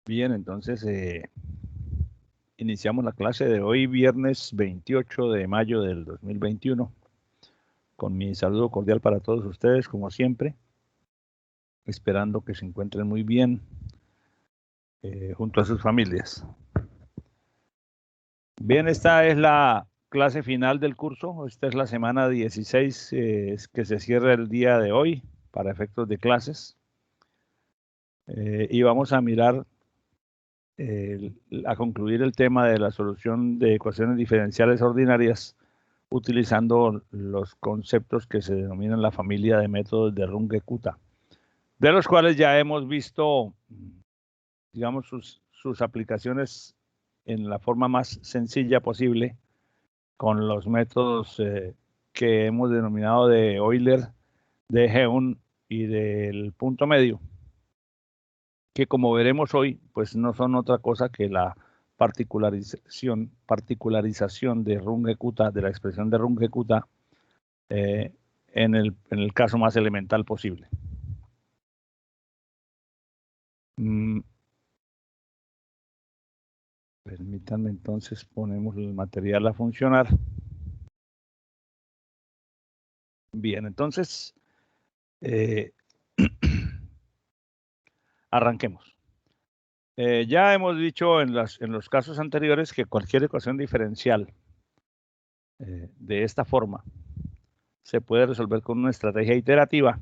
Bien, entonces iniciamos la clase de hoy, viernes 28 de mayo del 2021, con mi saludo cordial para todos ustedes, como siempre, esperando que se encuentren muy bien junto a sus familias. Bien, esta es la clase final del curso. Esta es la semana 16 que se cierra el día de hoy para efectos de clases. Y vamos a mirar a concluir el tema de la solución de ecuaciones diferenciales ordinarias utilizando los conceptos que se denominan la familia de métodos de Runge-Kutta, de los cuales ya hemos visto, digamos, sus aplicaciones en la forma más sencilla posible con los métodos que hemos denominado de Euler, de Heun y del punto medio, que como veremos hoy, pues no son otra cosa que la particularización de Runge-Kutta, de la expresión de Runge-Kutta, en el caso más elemental posible. Permítanme entonces, ponemos el material a funcionar. Bien, entonces, arranquemos. Ya hemos dicho en los casos anteriores que cualquier ecuación diferencial de esta forma se puede resolver con una estrategia iterativa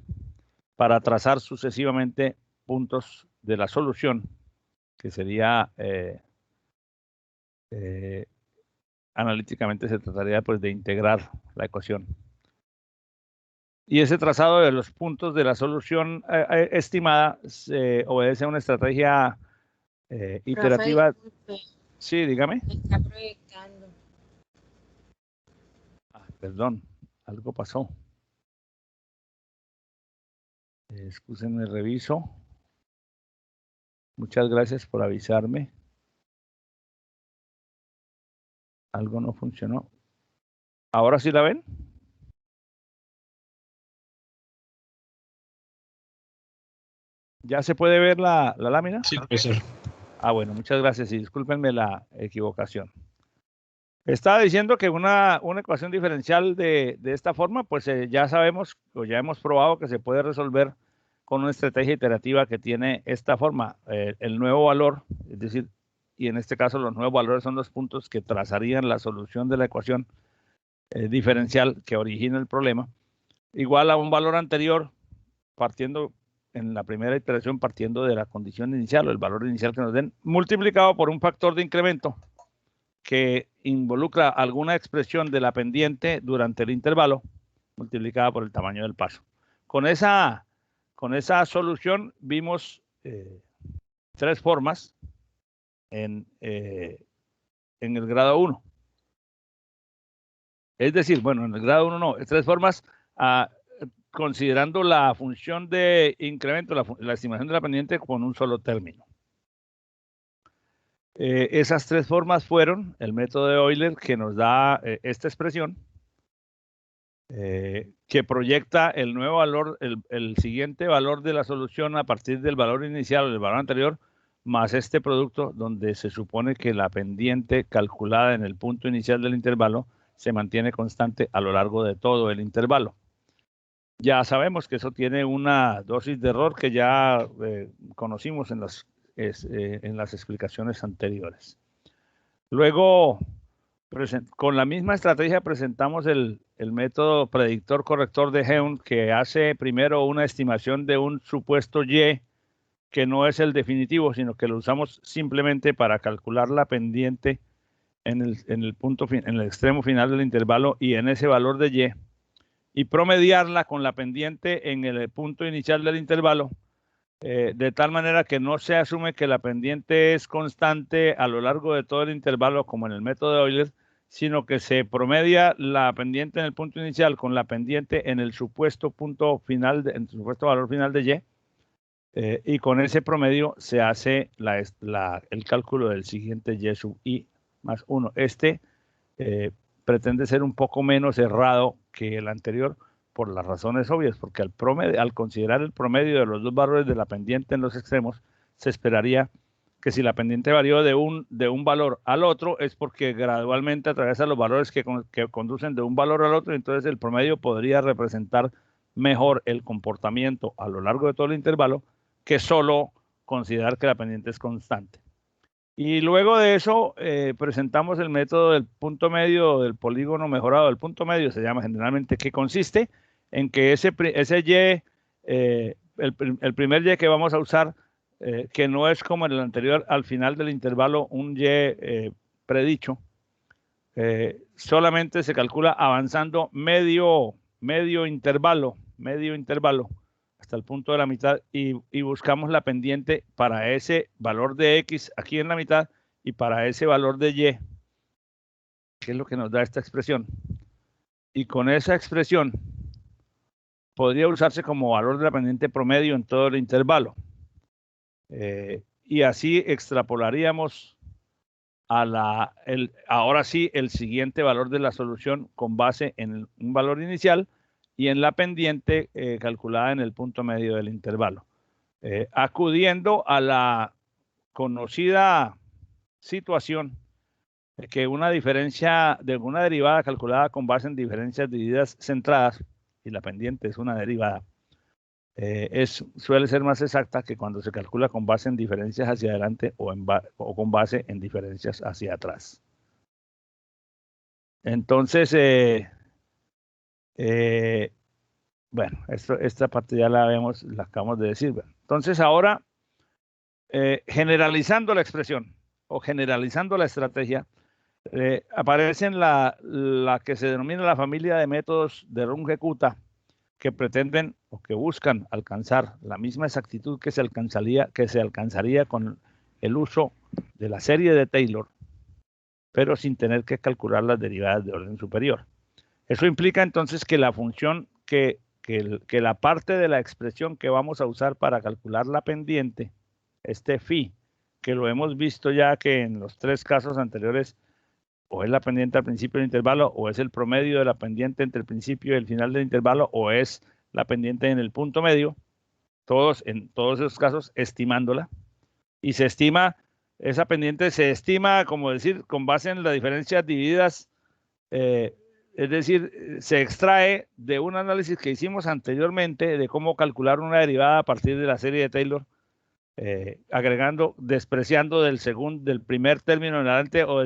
para trazar sucesivamente puntos de la solución, que sería analíticamente se trataría pues de integrar la ecuación. Y ese trazado de los puntos de la solución estimada obedece a una estrategia iterativa. Profe, Sí, dígame. está proyectando. Perdón, algo pasó. Excúsenme, reviso. Muchas gracias por avisarme. Algo no funcionó. ¿Ahora sí la ven? ¿Ya se puede ver la lámina? Sí, profesor. Bueno, muchas gracias y discúlpenme la equivocación. Estaba diciendo que una ecuación diferencial de esta forma, pues ya sabemos o ya hemos probado que se puede resolver con una estrategia iterativa que tiene esta forma. El nuevo valor, es decir, y en este caso los nuevos valores son los puntos que trazarían la solución de la ecuación diferencial que origina el problema, igual a un valor anterior, partiendo en la primera iteración, partiendo de la condición inicial o el valor inicial que nos den, multiplicado por un factor de incremento que involucra alguna expresión de la pendiente durante el intervalo, multiplicada por el tamaño del paso. Con esa solución vimos tres formas en el grado 1. Es decir, bueno, en el grado 1 no, tres formas considerando la función de incremento, la estimación de la pendiente con un solo término. Esas tres formas fueron el método de Euler, que nos da esta expresión, que proyecta el nuevo valor, el siguiente valor de la solución a partir del valor inicial o del valor anterior, más este producto donde se supone que la pendiente calculada en el punto inicial del intervalo se mantiene constante a lo largo de todo el intervalo. Ya sabemos que eso tiene una dosis de error que ya conocimos en las explicaciones anteriores. Luego, con la misma estrategia presentamos el método predictor corrector de Heun, que hace primero una estimación de un supuesto Y que no es el definitivo, sino que lo usamos simplemente para calcular la pendiente en el extremo final del intervalo y en ese valor de y promediarla con la pendiente en el punto inicial del intervalo, de tal manera que no se asume que la pendiente es constante a lo largo de todo el intervalo como en el método de Euler, sino que se promedia la pendiente en el punto inicial con la pendiente en el supuesto punto final, en el supuesto valor final de Y, y con ese promedio se hace el cálculo del siguiente Y sub I más 1. Pretende ser un poco menos errado que el anterior por las razones obvias, porque al considerar el promedio de los dos valores de la pendiente en los extremos, se esperaría que si la pendiente varió de un valor al otro es porque gradualmente atraviesa los valores que conducen de un valor al otro, entonces el promedio podría representar mejor el comportamiento a lo largo de todo el intervalo que solo considerar que la pendiente es constante. Y luego de eso presentamos el método del punto medio, del polígono mejorado del punto medio, se llama generalmente, que consiste en que ese Y, el primer Y que vamos a usar, que no es como en el anterior, al final del intervalo un Y predicho, solamente se calcula avanzando medio intervalo, hasta el punto de la mitad, y buscamos la pendiente para ese valor de X aquí en la mitad y para ese valor de Y, que es lo que nos da esta expresión. Y con esa expresión podría usarse como valor de la pendiente promedio en todo el intervalo. Y así extrapolaríamos ahora sí el siguiente valor de la solución con base en un valor inicial y en la pendiente calculada en el punto medio del intervalo, acudiendo a la conocida situación de que una diferencia de una derivada calculada con base en diferencias divididas centradas, y la pendiente es una derivada, suele ser más exacta que cuando se calcula con base en diferencias hacia adelante o con base en diferencias hacia atrás. Entonces, bueno, esta parte ya la acabamos de decir. Entonces, ahora, generalizando la expresión o generalizando la estrategia, aparecen la que se denomina la familia de métodos de Runge-Kutta, que pretenden o que buscan alcanzar la misma exactitud que se alcanzaría con el uso de la serie de Taylor, pero sin tener que calcular las derivadas de orden superior. Eso implica entonces que la función, que la parte de la expresión que vamos a usar para calcular la pendiente, este phi, que lo hemos visto ya que en los tres casos anteriores o es la pendiente al principio del intervalo, o es el promedio de la pendiente entre el principio y el final del intervalo, o es la pendiente en el punto medio, en todos esos casos estimándola, y esa pendiente se estima, como decir, con base en las diferencias divididas, es decir, se extrae de un análisis que hicimos anteriormente de cómo calcular una derivada a partir de la serie de Taylor, despreciando del primer término en adelante o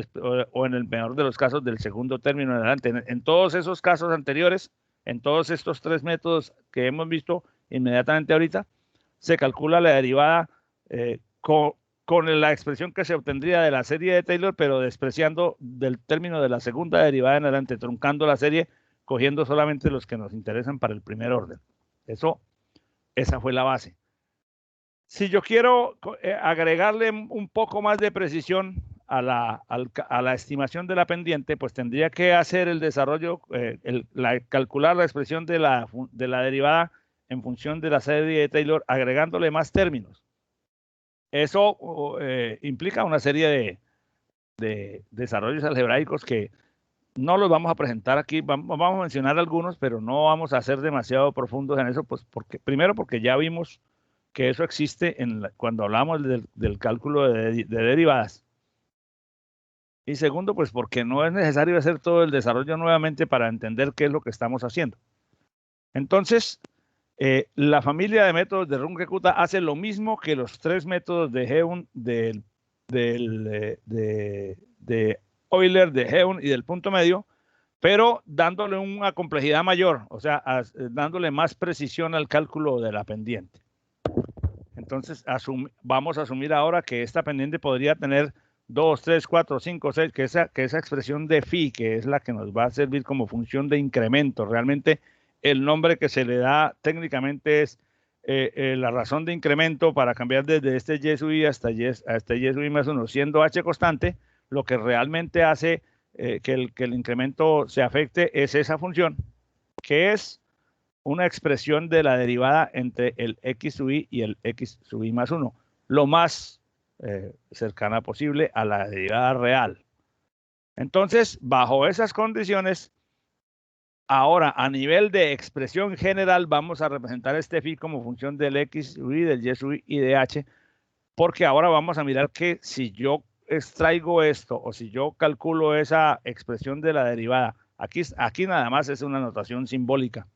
en el mejor de los casos del segundo término en adelante. En todos esos casos anteriores, en todos estos tres métodos que hemos visto inmediatamente ahorita, se calcula la derivada con la expresión que se obtendría de la serie de Taylor, pero despreciando del término de la segunda derivada en adelante, truncando la serie, cogiendo solamente los que nos interesan para el primer orden. Esa fue la base. Si yo quiero agregarle un poco más de precisión a la estimación de la pendiente, pues tendría que hacer el desarrollo, calcular la expresión de la derivada en función de la serie de Taylor, agregándole más términos. Eso implica una serie de desarrollos algebraicos que no los vamos a presentar aquí, vamos a mencionar algunos, pero no vamos a ser demasiado profundos en eso, pues primero porque ya vimos que eso existe cuando hablamos del cálculo de derivadas. Y segundo, pues porque no es necesario hacer todo el desarrollo nuevamente para entender qué es lo que estamos haciendo. Entonces, la familia de métodos de Runge-Kutta hace lo mismo que los tres métodos de Heun, de Euler, de Heun y del punto medio, pero dándole una complejidad mayor, o sea, dándole más precisión al cálculo de la pendiente. Entonces, vamos a asumir ahora que esta pendiente podría tener 2, 3, 4, 5, 6, que esa expresión de phi, que es la que nos va a servir como función de incremento. Realmente, el nombre que se le da técnicamente es la razón de incremento para cambiar desde este y sub i hasta y sub i más 1, siendo h constante, lo que realmente hace que el incremento se afecte es esa función, que es una expresión de la derivada entre el x sub i y el x sub i más 1, lo más cercana posible a la derivada real. Entonces, bajo esas condiciones, ahora a nivel de expresión general vamos a representar este phi como función del x sub i, del y sub i y de h, porque ahora vamos a mirar que si yo extraigo esto o si yo calculo esa expresión de la derivada, aquí nada más es una notación simbólica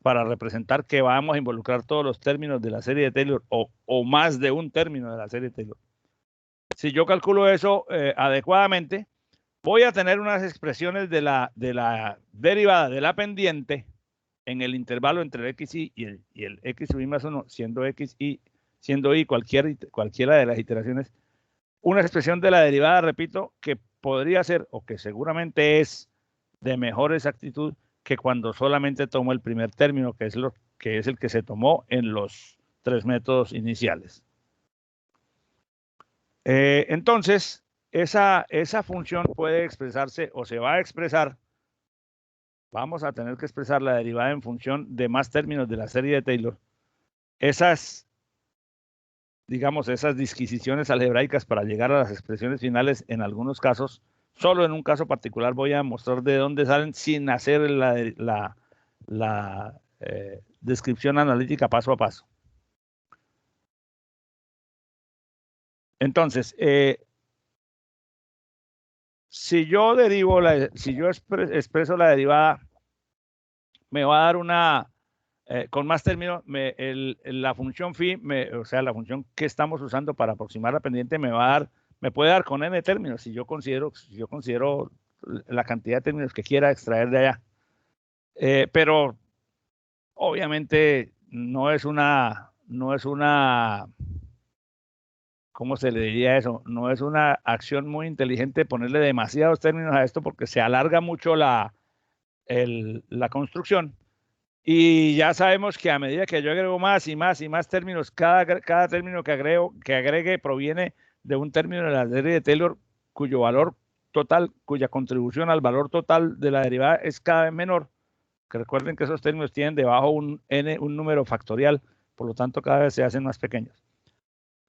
para representar que vamos a involucrar todos los términos de la serie de Taylor o más de un término de la serie de Taylor. Si yo calculo eso adecuadamente, voy a tener unas expresiones de la derivada de la pendiente en el intervalo entre el xy y el xy más 1, siendo y cualquiera de las iteraciones, una expresión de la derivada, repito, que podría ser o que seguramente es de mejor exactitud que cuando solamente tomo el primer término, que es el que se tomó en los 3 métodos iniciales. Entonces, esa función puede expresarse o se va a expresar. Vamos a tener que expresar la derivada en función de más términos de la serie de Taylor. Esas disquisiciones algebraicas para llegar a las expresiones finales, en algunos casos, solo en un caso particular voy a mostrar de dónde salen sin hacer la descripción analítica paso a paso. Entonces, si yo expreso la derivada, me va a dar una, con más términos, la función phi, o sea, la función que estamos usando para aproximar la pendiente me puede dar con n términos si yo considero la cantidad de términos que quiera extraer de allá. Pero obviamente no es una, ¿cómo se le diría eso? No es una acción muy inteligente ponerle demasiados términos a esto porque se alarga mucho la construcción. Y ya sabemos que a medida que yo agrego más y más y más términos, cada término que agregue proviene de un término de la serie de Taylor cuyo valor total, cuya contribución al valor total de la derivada es cada vez menor. Que recuerden que esos términos tienen debajo un número factorial, por lo tanto cada vez se hacen más pequeños.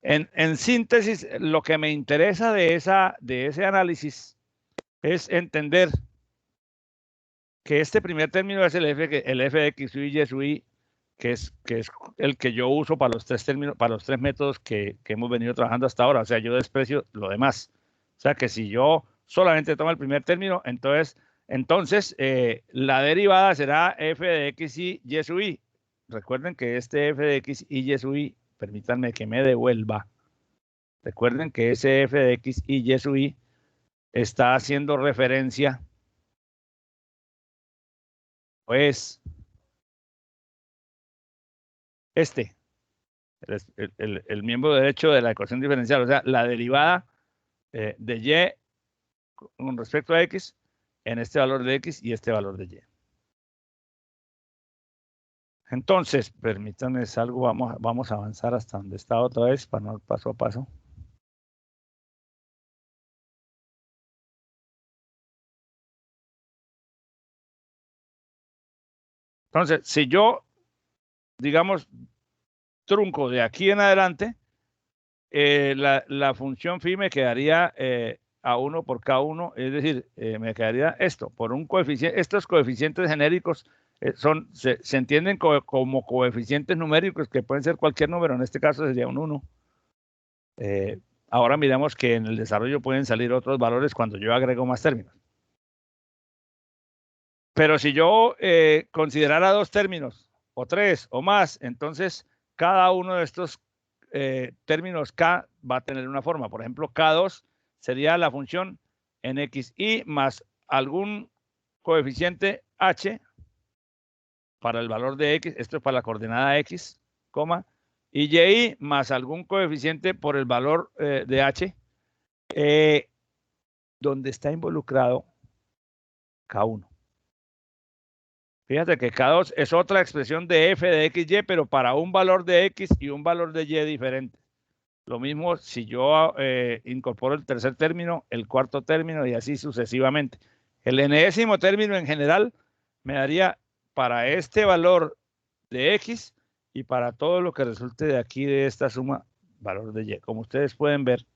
En síntesis, lo que me interesa de ese análisis es entender que este primer término es el f de x y y sub i, que es el que yo uso para los 3 términos, para los 3 métodos que hemos venido trabajando hasta ahora. O sea, yo desprecio lo demás. O sea, que si yo solamente tomo el primer término, entonces la derivada será f de x y y sub i. Recuerden que este f de x y y sub i, permítanme que me devuelva. Recuerden que ese f de x y y sub i está haciendo referencia pues el miembro derecho de la ecuación diferencial, o sea, la derivada de y con respecto a x en este valor de x y este valor de y. Entonces, permítanme algo, vamos a avanzar hasta donde está otra vez para no ir paso a paso. Entonces, si yo, digamos, trunco de aquí en adelante, la función phi me quedaría a 1 por K1, es decir, me quedaría esto, por un coeficiente. Estos coeficientes genéricos se entienden como coeficientes numéricos que pueden ser cualquier número, en este caso sería un 1. Ahora miramos que en el desarrollo pueden salir otros valores cuando yo agrego más términos. Pero si yo considerara 2 términos, o 3, o más, entonces cada uno de estos términos K va a tener una forma. Por ejemplo, K2 sería la función en xy más algún coeficiente h para el valor de x, esto es para la coordenada x, coma, y y más algún coeficiente por el valor de h, donde está involucrado K1. Fíjate que K2 es otra expresión de f de xy, pero para un valor de x y un valor de y diferente. Lo mismo si yo incorporo el tercer término, el cuarto término y así sucesivamente. El enésimo término en general me daría para este valor de x y para todo lo que resulte de aquí de esta suma valor de y. Como ustedes pueden ver,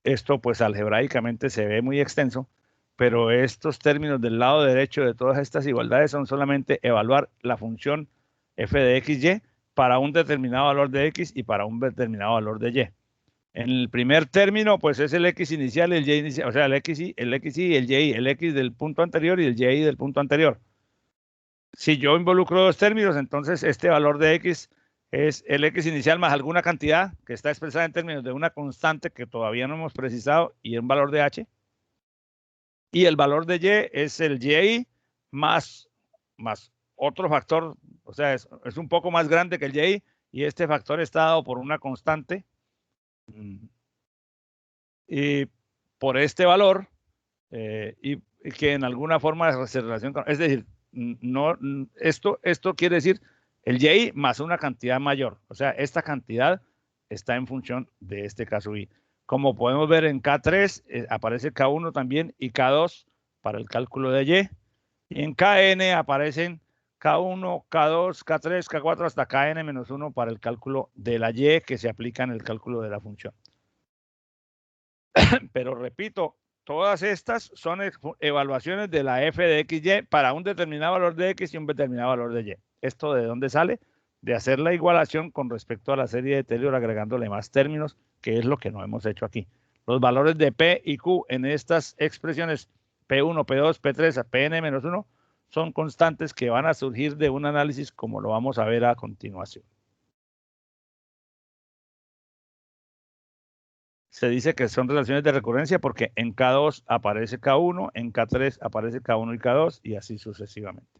esto pues algebraicamente se ve muy extenso, pero estos términos del lado derecho de todas estas igualdades son solamente evaluar la función f de xy para un determinado valor de x y para un determinado valor de y. En el primer término, pues es el x inicial y el y inicial, o sea, el x y el y, el x del punto anterior y el y del punto anterior. Si yo involucro dos términos, entonces este valor de x es el x inicial más alguna cantidad que está expresada en términos de una constante que todavía no hemos precisado y un valor de h. Y el valor de y es el y más otro factor, o sea, es un poco más grande que el y, y este factor está dado por una constante. Y por este valor, y que en alguna forma se relaciona con, es decir, no, esto quiere decir el y más una cantidad mayor. O sea, esta cantidad está en función de este caso y. Como podemos ver en K3 aparece K1 también y K2 para el cálculo de y. Y en Kn aparecen K1, K2, K3, K4 hasta Kn-1 para el cálculo de la y que se aplica en el cálculo de la función. Pero repito, todas estas son evaluaciones de la f de xy para un determinado valor de x y un determinado valor de y. ¿Esto de dónde sale? De hacer la igualación con respecto a la serie de Taylor agregándole más términos, que es lo que no hemos hecho aquí. Los valores de P y Q en estas expresiones P1, P2, P3 a Pn-1 son constantes que van a surgir de un análisis como lo vamos a ver a continuación. Se dice que son relaciones de recurrencia porque en K2 aparece K1, en K3 aparece K1 y K2 y así sucesivamente.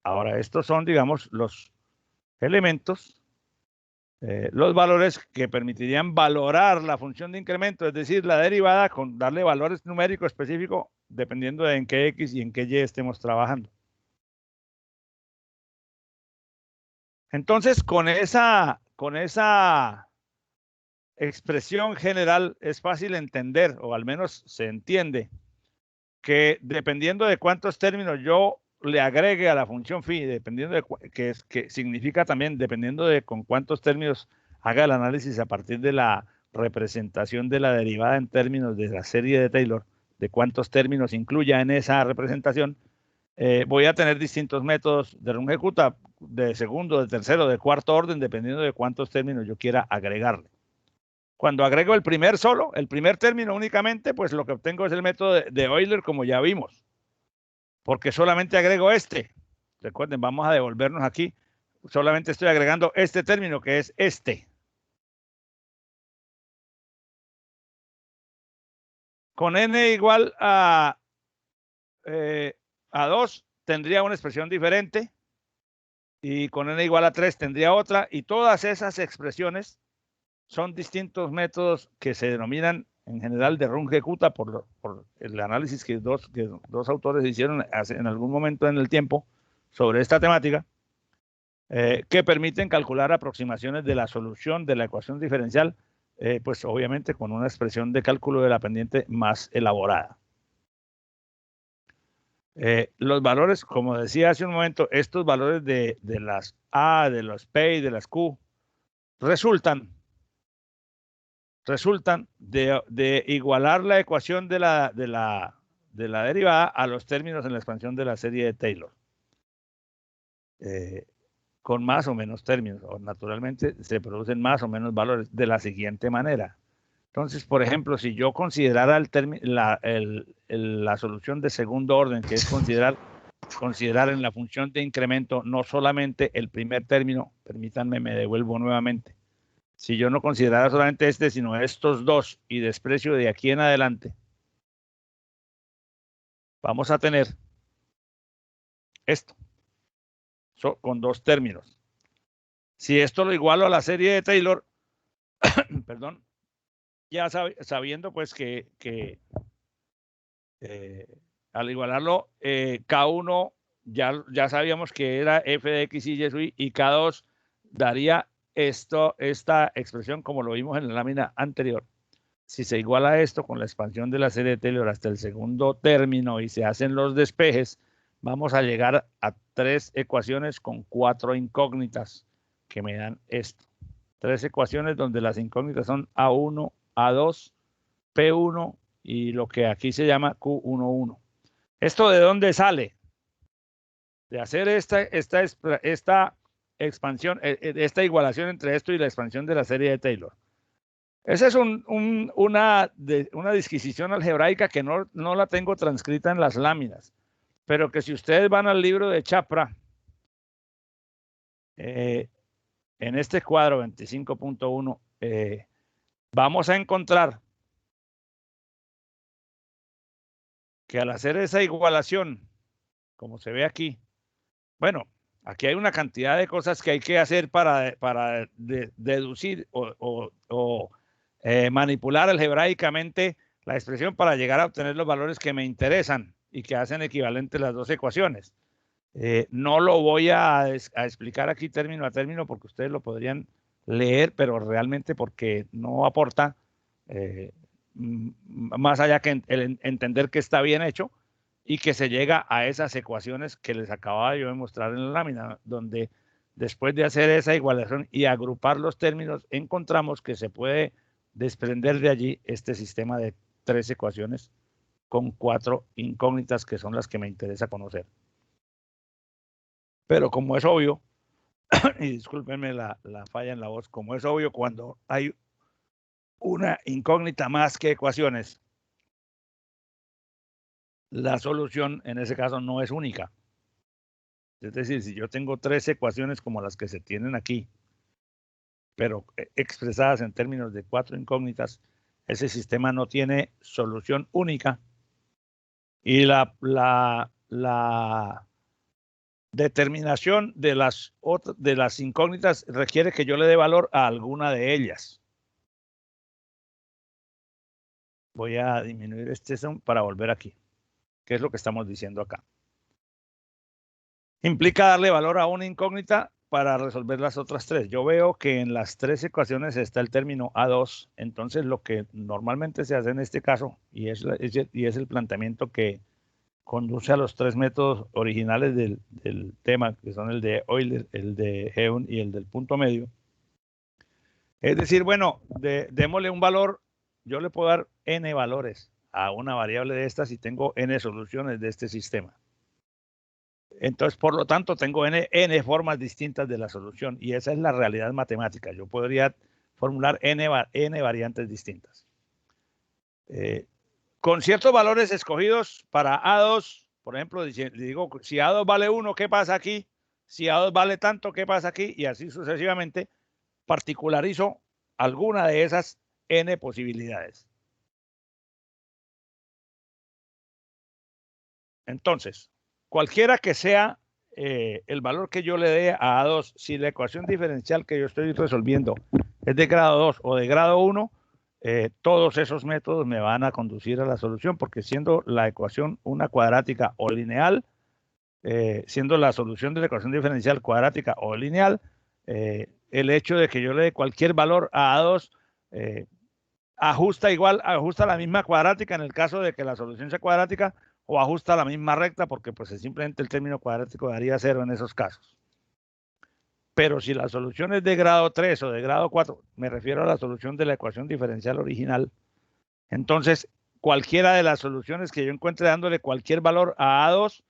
Ahora, estos son, digamos, los elementos, los valores que permitirían valorar la función de incremento, es decir, la derivada con darle valores numéricos específicos dependiendo de en qué X y en qué Y estemos trabajando. Entonces, con esa expresión general es fácil entender, o al menos se entiende, que dependiendo de cuántos términos yo le agregue a la función phi, dependiendo de que significa también dependiendo de con cuántos términos haga el análisis a partir de la representación de la derivada en términos de la serie de Taylor, de cuántos términos incluya en esa representación, voy a tener distintos métodos de Runge-Kutta, de segundo, de tercero, de cuarto orden, dependiendo de cuántos términos yo quiera agregarle. Cuando agrego el primer término únicamente, pues lo que obtengo es el método de Euler, como ya vimos. Porque solamente agrego este. Recuerden, vamos a devolvernos aquí. Solamente estoy agregando este término, que es este. Con n igual a 2 tendría una expresión diferente. Y con n igual a 3 tendría otra. Y todas esas expresiones son distintos métodos que se denominan en general de Runge-Kutta por el análisis que dos autores hicieron en algún momento en el tiempo sobre esta temática, que permiten calcular aproximaciones de la solución de la ecuación diferencial, pues obviamente con una expresión de cálculo de la pendiente más elaborada. Los valores, como decía hace un momento, estos valores de las A, de los P y de las Q resultan de igualar la ecuación de la derivada a los términos en la expansión de la serie de Taylor. Con más o menos términos, o naturalmente se producen más o menos valores de la siguiente manera. Entonces, por ejemplo, si yo considerara la solución de segundo orden, que es considerar en la función de incremento no solamente el primer término, permítanme, me devuelvo nuevamente. Si yo no considerara solamente este, sino estos dos y desprecio de aquí en adelante, vamos a tener esto con dos términos. Si esto lo igualo a la serie de Taylor, perdón, ya sabiendo pues que al igualarlo, K1 ya sabíamos que era f de x y y, y K2 daría esta expresión como lo vimos en la lámina anterior. Si se iguala esto con la expansión de la serie de Taylor hasta el segundo término y se hacen los despejes, vamos a llegar a 3 ecuaciones con 4 incógnitas que me dan esto. 3 ecuaciones donde las incógnitas son A1, A2, P1 y lo que aquí se llama Q11. ¿Esto de dónde sale? De hacer esta expansión, esta igualación entre esto y la expansión de la serie de Taylor. Esa es una disquisición algebraica que no la tengo transcrita en las láminas, pero que si ustedes van al libro de Chapra, en este cuadro 25.1, vamos a encontrar que al hacer esa igualación, como se ve aquí, bueno, aquí hay una cantidad de cosas que hay que hacer para deducir o manipular algebraicamente la expresión para llegar a obtener los valores que me interesan y que hacen equivalentes las dos ecuaciones. No lo voy a explicar aquí término a término porque ustedes lo podrían leer, pero realmente porque no aporta más allá que el entender que está bien hecho y que se llega a esas ecuaciones que les acababa yo de mostrar en la lámina, donde después de hacer esa igualación y agrupar los términos, encontramos que se puede desprender de allí este sistema de 3 ecuaciones con 4 incógnitas que son las que me interesa conocer. Pero como es obvio, y discúlpenme la falla en la voz, como es obvio cuando hay una incógnita más que ecuaciones, la solución en ese caso no es única. Es decir, si yo tengo 3 ecuaciones como las que se tienen aquí, pero expresadas en términos de 4 incógnitas, ese sistema no tiene solución única y la determinación de las incógnitas requiere que yo le dé valor a alguna de ellas. Voy a disminuir este zoom para volver aquí, que es lo que estamos diciendo acá. Implica darle valor a una incógnita para resolver las otras 3. Yo veo que en las 3 ecuaciones está el término A2, entonces lo que normalmente se hace en este caso, y es el planteamiento que conduce a los 3 métodos originales del tema, que son el de Euler, el de Heun y el del punto medio. Es decir, bueno, démosle un valor, yo le puedo dar n valores a una variable de estas y tengo n soluciones de este sistema. Entonces, por lo tanto, tengo n formas distintas de la solución y esa es la realidad matemática. Yo podría formular n variantes distintas. Con ciertos valores escogidos para A2, por ejemplo, digo, si A2 vale 1, ¿qué pasa aquí? Si A2 vale tanto, ¿qué pasa aquí? Y así sucesivamente, particularizo alguna de esas n posibilidades. Entonces, cualquiera que sea el valor que yo le dé a A2, si la ecuación diferencial que yo estoy resolviendo es de grado 2 o de grado 1, todos esos métodos me van a conducir a la solución, porque siendo la ecuación una cuadrática o lineal, siendo la solución de la ecuación diferencial cuadrática o lineal, el hecho de que yo le dé cualquier valor a A2 ajusta la misma cuadrática en el caso de que la solución sea cuadrática, o ajusta la misma recta, porque pues simplemente el término cuadrático daría 0 en esos casos. Pero si la solución es de grado 3 o de grado 4, me refiero a la solución de la ecuación diferencial original, entonces cualquiera de las soluciones que yo encuentre dándole cualquier valor a A2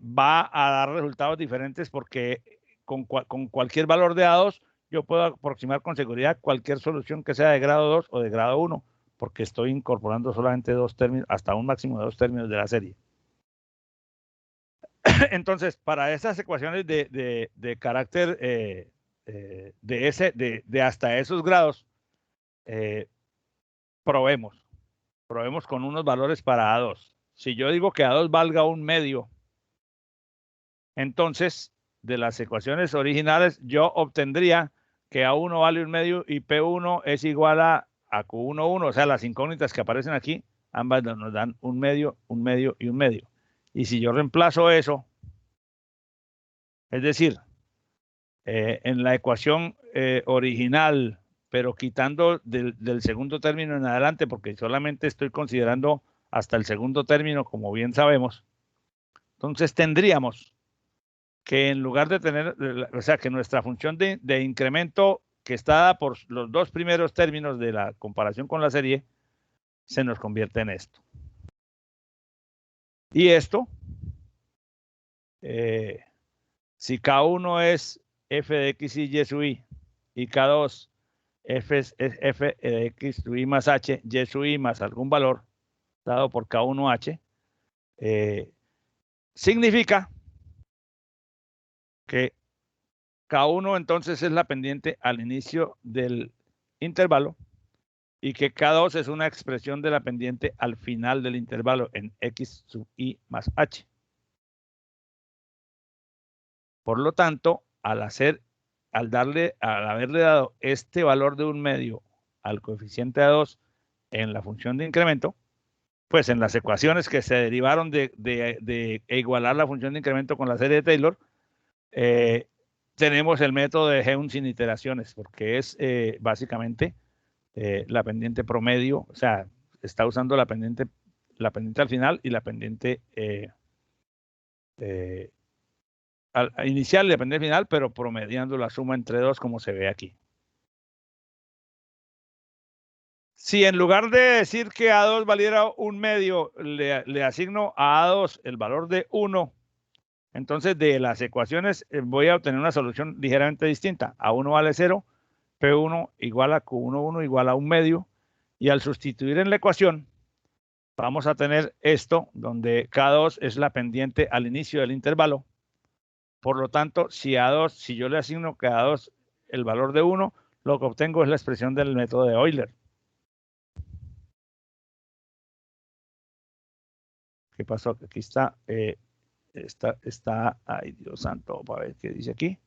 va a dar resultados diferentes, porque con cualquier valor de A2 yo puedo aproximar con seguridad cualquier solución que sea de grado 2 o de grado 1, porque estoy incorporando solamente 2 términos, hasta un máximo de 2 términos de la serie. Entonces, para esas ecuaciones de carácter de hasta esos grados, probemos con unos valores para A2. Si yo digo que A2 valga un medio, entonces de las ecuaciones originales yo obtendría que A1 vale un medio y P1 es igual a Q1, 1. O sea, las incógnitas que aparecen aquí, ambas nos dan un medio, un medio y un medio. Y si yo reemplazo eso, es decir, en la ecuación original, pero quitando del segundo término en adelante, porque solamente estoy considerando hasta el segundo término, como bien sabemos, entonces tendríamos que en lugar de tener, o sea, que nuestra función de incremento que está dada por los 2 primeros términos de la comparación con la serie, se nos convierte en esto. Y esto, si K1 es f de x y sub i, y K2 f es f de x sub i más h, y sub i más algún valor dado por K1h, significa que K1 entonces es la pendiente al inicio del intervalo y que K2 es una expresión de la pendiente al final del intervalo en x sub i más h. Por lo tanto, al haberle dado este valor de 1/2 al coeficiente A2 en la función de incremento, pues en las ecuaciones que se derivaron de igualar la función de incremento con la serie de Taylor, tenemos el método de Heun sin iteraciones, porque es básicamente la pendiente promedio, o sea, está usando la pendiente al final y la pendiente inicial y la pendiente final, pero promediando la suma entre dos, como se ve aquí. Si en lugar de decir que A2 valiera 1/2, le asigno a A2 el valor de 1, entonces de las ecuaciones voy a obtener una solución ligeramente distinta. A1 vale 0, P1 igual a Q11 igual a 1/2, y al sustituir en la ecuación, vamos a tener esto, donde K2 es la pendiente al inicio del intervalo. Por lo tanto, si yo le asigno a A2 el valor de 1, lo que obtengo es la expresión del método de Euler. ¿Qué pasó? Aquí está, ay Dios santo, para ver qué dice aquí.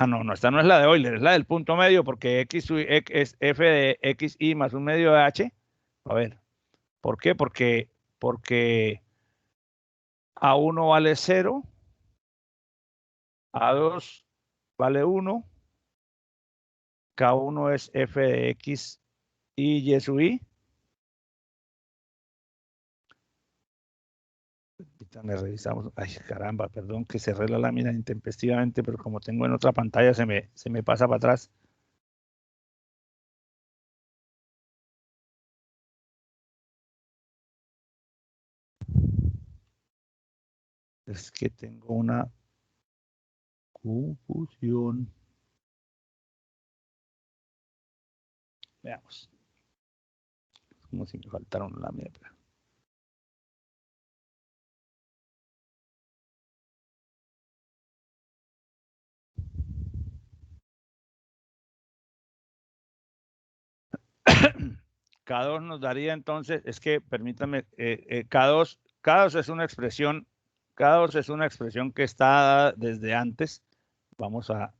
No, esta no es la de Euler, es la del punto medio, porque x es f de x y más 1/2 de h. A ver, ¿por qué? Porque A1 vale 0, A2 vale 1, K1 es f de x y y sub i. Me revisamos. Ay, caramba, perdón que cerré la lámina intempestivamente, pero como tengo en otra pantalla, se me pasa para atrás. Es que tengo una confusión. Veamos. Como si me faltara una lámina. K2 nos daría entonces, es que permítame, K2 es una expresión, K2 es una expresión que está desde antes. Vamos a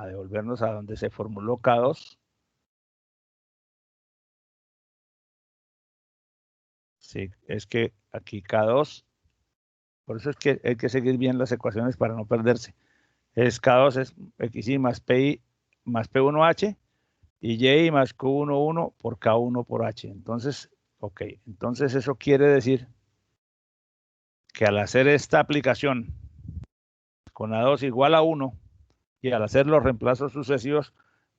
devolvernos a donde se formuló K2. Sí, es que aquí K2, por eso es que hay que seguir bien las ecuaciones para no perderse. K2 es XY más PI más P1H y Y más Q11 por K1 por H. Entonces, ok, entonces eso quiere decir que al hacer esta aplicación con A2 igual a 1 y al hacer los reemplazos sucesivos,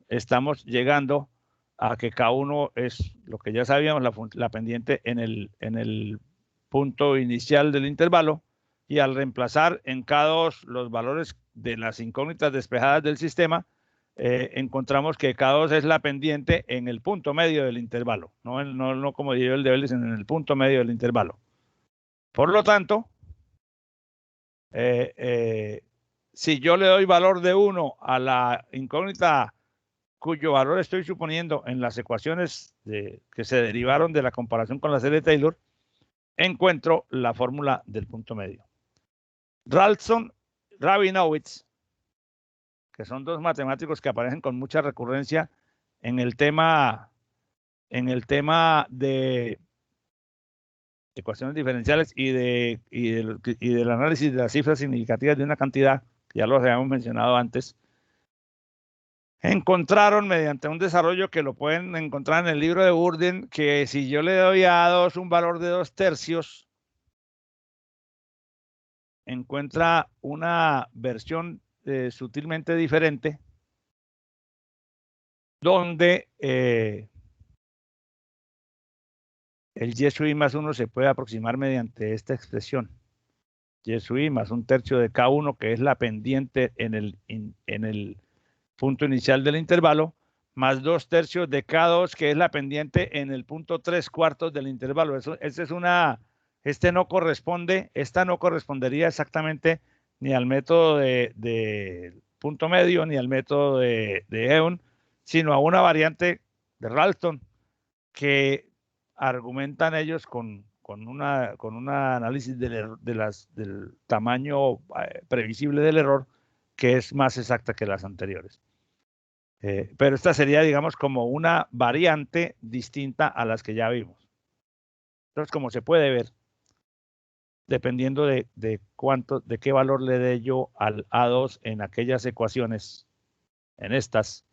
estamos llegando a que K1 es lo que ya sabíamos, la pendiente en el punto inicial del intervalo, y al reemplazar en K2 los valores de las incógnitas despejadas del sistema, encontramos que K2 es la pendiente en el punto medio del intervalo, no como dijo el de Ellis, en el punto medio del intervalo. Por lo tanto, si yo le doy valor de 1 a la incógnita cuyo valor estoy suponiendo en las ecuaciones que se derivaron de la comparación con la serie de Taylor, encuentro la fórmula del punto medio. Ralston, Rabinowitz, que son dos matemáticos que aparecen con mucha recurrencia en el tema de ecuaciones diferenciales y del análisis de las cifras significativas de una cantidad, que ya los habíamos mencionado antes, encontraron mediante un desarrollo que lo pueden encontrar en el libro de Burden, que si yo le doy a A2 un valor de 2/3, encuentra una versión sutilmente diferente donde el y sub i más 1 se puede aproximar mediante esta expresión. Y sub i más 1/3 de K1, que es la pendiente en el punto inicial del intervalo, más 2/3 de K2, que es la pendiente en el punto 3/4 del intervalo. Esta no correspondería exactamente ni al método de punto medio, ni al método de Eun, sino a una variante de Ralston que argumentan ellos con un análisis del tamaño previsible del error, que es más exacta que las anteriores. Pero esta sería, digamos, como una variante distinta a las que ya vimos. Entonces, como se puede ver, dependiendo de qué valor le dé yo al A2 en aquellas ecuaciones, en estas,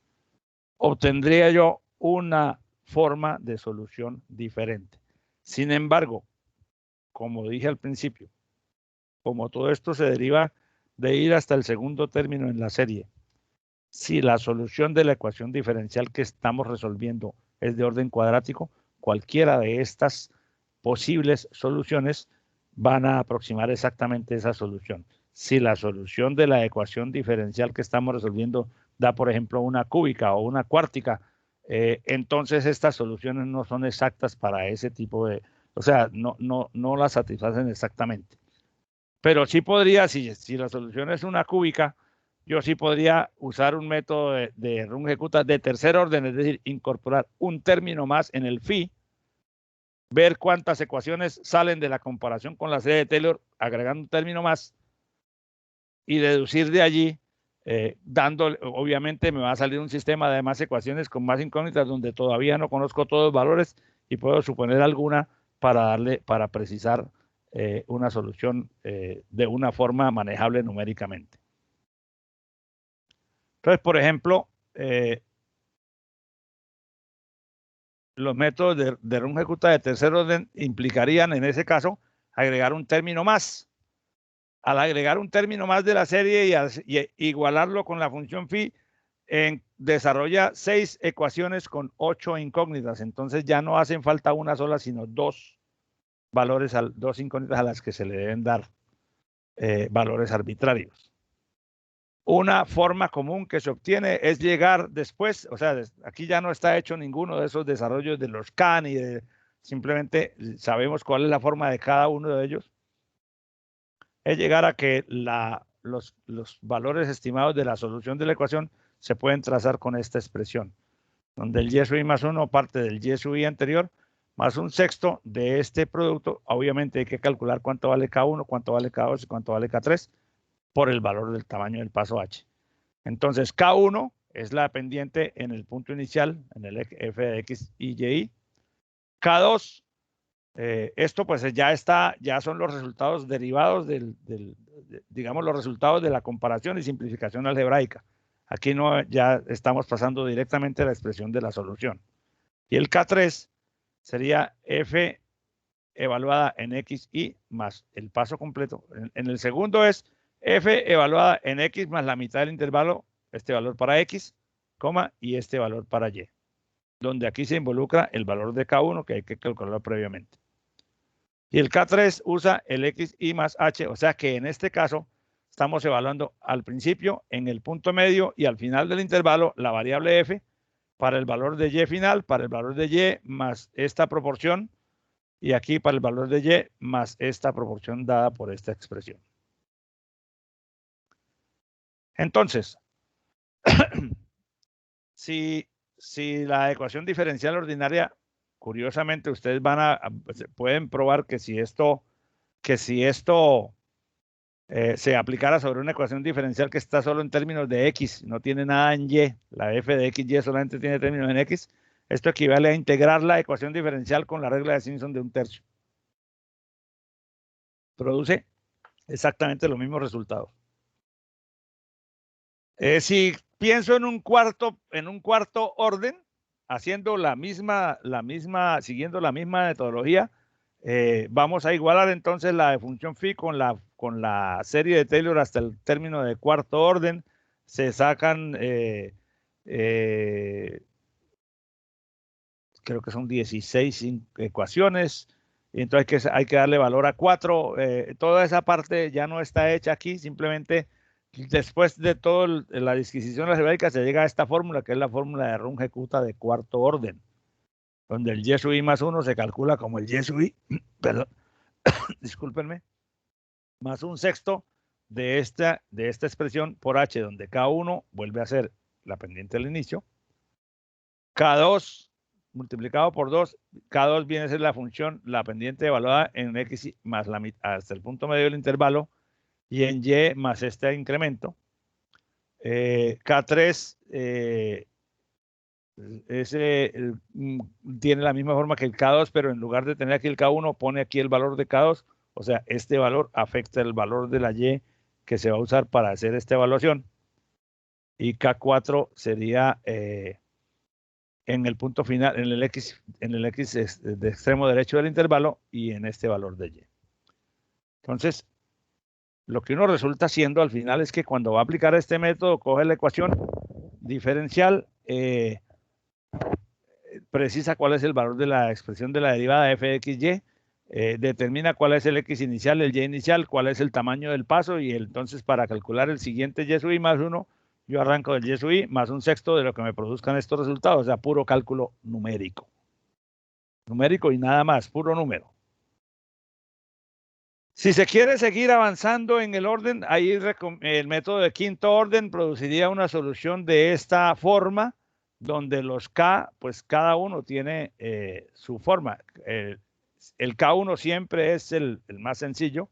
obtendría yo una forma de solución diferente. Sin embargo, como dije al principio, como todo esto se deriva de ir hasta el segundo término en la serie, si la solución de la ecuación diferencial que estamos resolviendo es de orden cuadrático, cualquiera de estas posibles soluciones van a aproximar exactamente esa solución. Si la solución de la ecuación diferencial que estamos resolviendo da, por ejemplo, una cúbica o una cuártica, entonces estas soluciones no son exactas para ese tipo de... O sea, no las satisfacen exactamente. Pero sí podría, si la solución es una cúbica, yo sí podría usar un método de Runge-Kutta de tercer orden, es decir, incorporar un término más en el phi, ver cuántas ecuaciones salen de la comparación con la serie de Taylor, agregando un término más, y deducir de allí, obviamente me va a salir un sistema de más ecuaciones con más incógnitas, donde todavía no conozco todos los valores y puedo suponer alguna para precisar una solución de una forma manejable numéricamente. Entonces, por ejemplo, los métodos de Runge-Kutta de tercer orden implicarían, en ese caso, agregar un término más. Al agregar un término más de la serie y igualarlo con la función phi, desarrolla 6 ecuaciones con 8 incógnitas. Entonces ya no hacen falta una sola, sino dos incógnitas a las que se le deben dar valores arbitrarios. Una forma común que se obtiene es llegar después, o sea, aquí ya no está hecho ninguno de esos desarrollos de los K, simplemente sabemos cuál es la forma de cada uno de ellos, es llegar a que los valores estimados de la solución de la ecuación se pueden trazar con esta expresión, donde el y sub i más 1 parte del y sub i anterior más un sexto de este producto. Obviamente hay que calcular cuánto vale K1, cuánto vale K2 y cuánto vale K3 por el valor del tamaño del paso H. Entonces, K1 es la pendiente en el punto inicial, en el f de x y y. K2, esto pues ya son los resultados derivados digamos, los resultados de la comparación y simplificación algebraica. Aquí ya estamos pasando directamente a la expresión de la solución. Y el K3 sería f evaluada en x, y más el paso completo. En el segundo es f evaluada en x más la mitad del intervalo, este valor para x, y este valor para y, donde aquí se involucra el valor de K1 que hay que calcularlo previamente. Y el K3 usa el x, y más h, o sea que en este caso estamos evaluando al principio, en el punto medio y al final del intervalo la variable f para el valor de y final, para el valor de y más esta proporción, y aquí para el valor de y más esta proporción dada por esta expresión. Entonces, si la ecuación diferencial ordinaria, curiosamente ustedes pueden probar que si esto se aplicara sobre una ecuación diferencial que está solo en términos de x, no tiene nada en y, la f de x y solamente tiene términos en x, esto equivale a integrar la ecuación diferencial con la regla de Simpson de 1/3. Produce exactamente los mismos resultados. Si pienso en un cuarto orden, haciendo siguiendo la misma metodología, vamos a igualar entonces la de función phi con la serie de Taylor hasta el término de cuarto orden. Se sacan creo que son 16 ecuaciones, y entonces hay que darle valor a 4. Toda esa parte ya no está hecha aquí, simplemente después de toda la disquisición algebraica se llega a esta fórmula, que es la fórmula de Runge-Kutta de cuarto orden, donde el y sub i más 1 se calcula como el y sub i, perdón, discúlpenme, más un sexto de esta expresión por h, donde K1 vuelve a ser la pendiente del inicio, K2 multiplicado por 2, K2 viene a ser la función, la pendiente evaluada en X más la mitad hasta el punto medio del intervalo, y en Y más este incremento. K3 tiene la misma forma que el K2, pero en lugar de tener aquí el K1, pone aquí el valor de K2, o sea, este valor afecta el valor de la Y que se va a usar para hacer esta evaluación, y K4 sería en el punto final, en el X de extremo derecho del intervalo y en este valor de Y. Entonces, lo que uno resulta haciendo al final es que cuando va a aplicar este método, coge la ecuación diferencial, precisa cuál es el valor de la expresión de la derivada f de x, y, determina cuál es el x inicial, el y inicial, cuál es el tamaño del paso, y entonces para calcular el siguiente y sub i más 1, yo arranco del y sub i más un sexto de lo que me produzcan estos resultados, o sea, puro cálculo numérico. Numérico y nada más, puro número. Si se quiere seguir avanzando en el orden, ahí el método de quinto orden produciría una solución de esta forma, donde los K, pues cada uno tiene su forma. El K1 siempre es el más sencillo.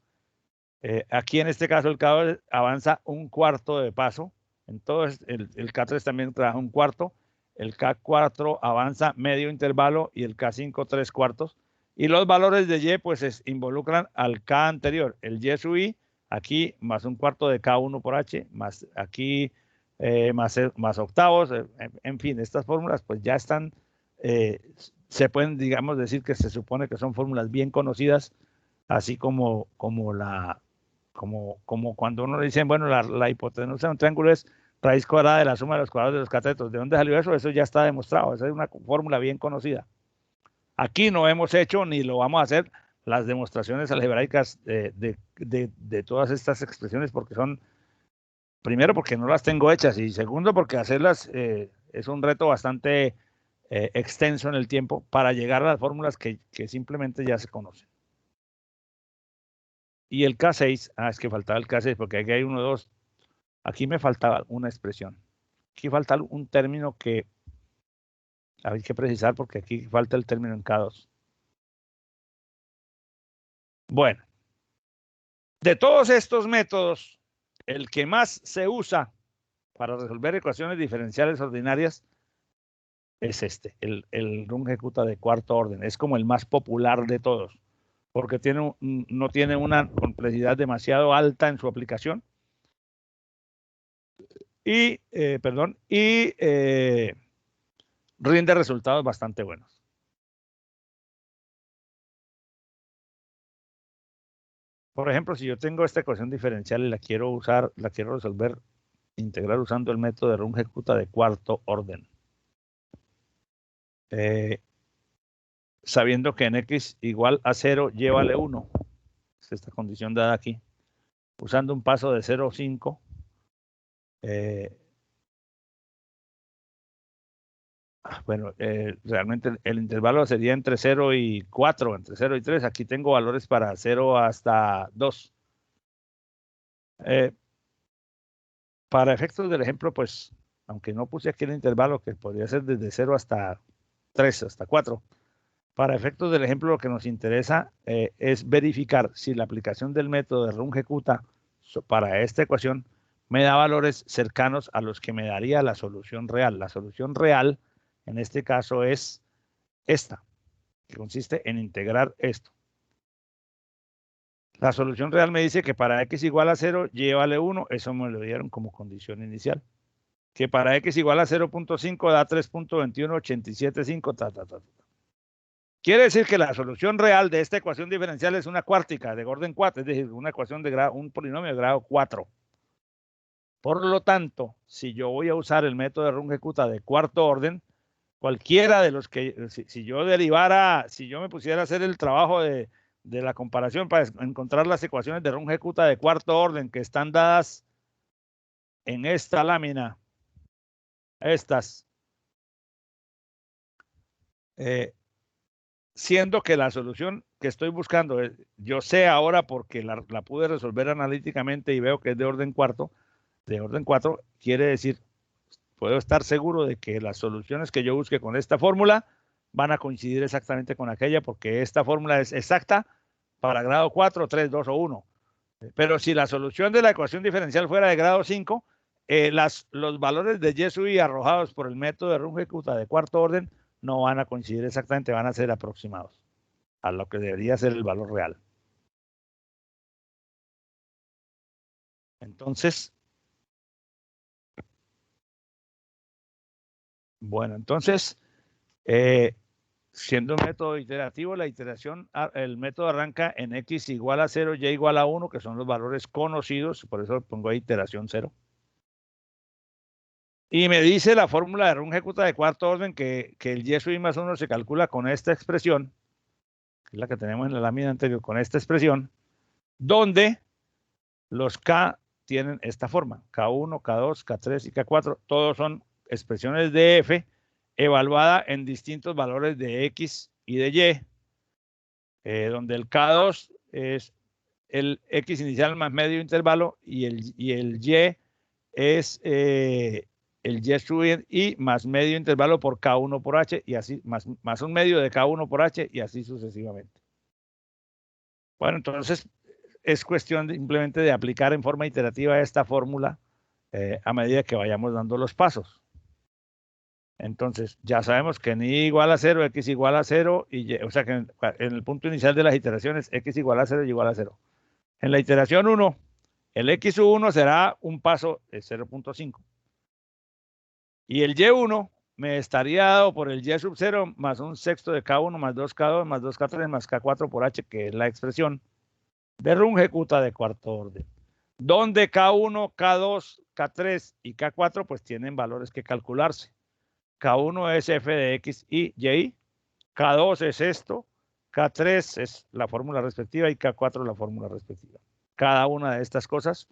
Aquí en este caso el K2 avanza un cuarto de paso. Entonces el K3 también trabaja un cuarto. El K4 avanza medio intervalo y el K5 tres cuartos. Y los valores de Y pues involucran al K anterior. El Y sub i, aquí más un cuarto de K1 por H, más aquí más octavos. En fin, estas fórmulas pues ya están, se pueden, digamos, decir que se supone que son fórmulas bien conocidas, así como cuando uno dice, bueno, la hipotenusa de un triángulo es raíz cuadrada de la suma de los cuadrados de los catetos. ¿De dónde salió eso? Eso ya está demostrado. Esa es una fórmula bien conocida. Aquí no hemos hecho ni lo vamos a hacer las demostraciones algebraicas de todas estas expresiones, porque son, primero, porque no las tengo hechas, y segundo, porque hacerlas es un reto bastante extenso en el tiempo para llegar a las fórmulas que simplemente ya se conocen. Y el K6, es que faltaba el K6, porque aquí hay 1, 2, aquí me faltaba una expresión. Aquí falta un término que hay que precisar, porque aquí falta el término en K2. Bueno, de todos estos métodos, el que más se usa para resolver ecuaciones diferenciales ordinarias es este, el Runge-Kutta de cuarto orden. Es como el más popular de todos, porque no tiene una complejidad demasiado alta en su aplicación. Y, rinde resultados bastante buenos. Por ejemplo, si yo tengo esta ecuación diferencial y la quiero resolver, integrar usando el método de Runge-Kutta de cuarto orden. Sabiendo que en x igual a 0, y vale 1. Es esta condición dada aquí. Usando un paso de 0 a 5. Bueno, realmente el intervalo sería entre 0 y 4, entre 0 y 3. Aquí tengo valores para 0 hasta 2. Para efectos del ejemplo, pues, aunque no puse aquí el intervalo, que podría ser desde 0 hasta 3, hasta 4, para efectos del ejemplo lo que nos interesa es verificar si la aplicación del método de Runge-Kutta para esta ecuación me da valores cercanos a los que me daría la solución real. La solución real, en este caso, es esta, que consiste en integrar esto. La solución real me dice que para x igual a 0, y vale 1, eso me lo dieron como condición inicial. Que para x igual a 0.5 da 3.21875, Quiere decir que la solución real de esta ecuación diferencial es una cuártica de orden 4, es decir, una ecuación de grado, un polinomio de grado 4. Por lo tanto, si yo voy a usar el método de Runge-Kutta de cuarto orden, Cualquiera de los que, si yo derivara, si yo me pusiera a hacer el trabajo de la comparación para encontrar las ecuaciones de Runge-Kutta de cuarto orden que están dadas en esta lámina, estas, siendo que la solución que estoy buscando, yo sé ahora porque la pude resolver analíticamente y veo que es de orden 4, quiere decir, puedo estar seguro de que las soluciones que yo busque con esta fórmula van a coincidir exactamente con aquella, porque esta fórmula es exacta para grado 4, 3, 2 o 1. Pero si la solución de la ecuación diferencial fuera de grado 5, los valores de Y sub I arrojados por el método de Runge-Kutta de cuarto orden no van a coincidir exactamente, van a ser aproximados a lo que debería ser el valor real. Entonces, bueno, entonces, siendo un método iterativo, el método arranca en X igual a 0, Y igual a 1, que son los valores conocidos, por eso pongo ahí iteración 0. Y me dice la fórmula de Runge-Kutta de cuarto orden que el Y sub I más 1 se calcula con esta expresión, que es la que tenemos en la lámina anterior, con esta expresión, donde los K tienen esta forma, K1, K2, K3 y K4, todos son expresiones de F evaluada en distintos valores de X y de Y, donde el K2 es el X inicial más medio intervalo y el Y es el Y sub I más medio intervalo por K1 por H y así, más un medio de K1 por H y así sucesivamente. Bueno, entonces es cuestión simplemente de aplicar en forma iterativa esta fórmula a medida que vayamos dando los pasos. Entonces, ya sabemos que ni igual a 0, X igual a 0, o sea que en el punto inicial de las iteraciones, X igual a 0 y igual a 0. En la iteración 1, el X sub 1 será un paso de 0.5. Y el Y1 me estaría dado por el Y sub 0 más un sexto de K1 más 2K2 más 2K3 más K4 por H, que es la expresión de Runge-Kutta de cuarto orden, donde K1, K2, K3 y K4 pues tienen valores que calcularse. K1 es f de X y Y, K2 es esto, K3 es la fórmula respectiva y K4 la fórmula respectiva. Cada una de estas cosas,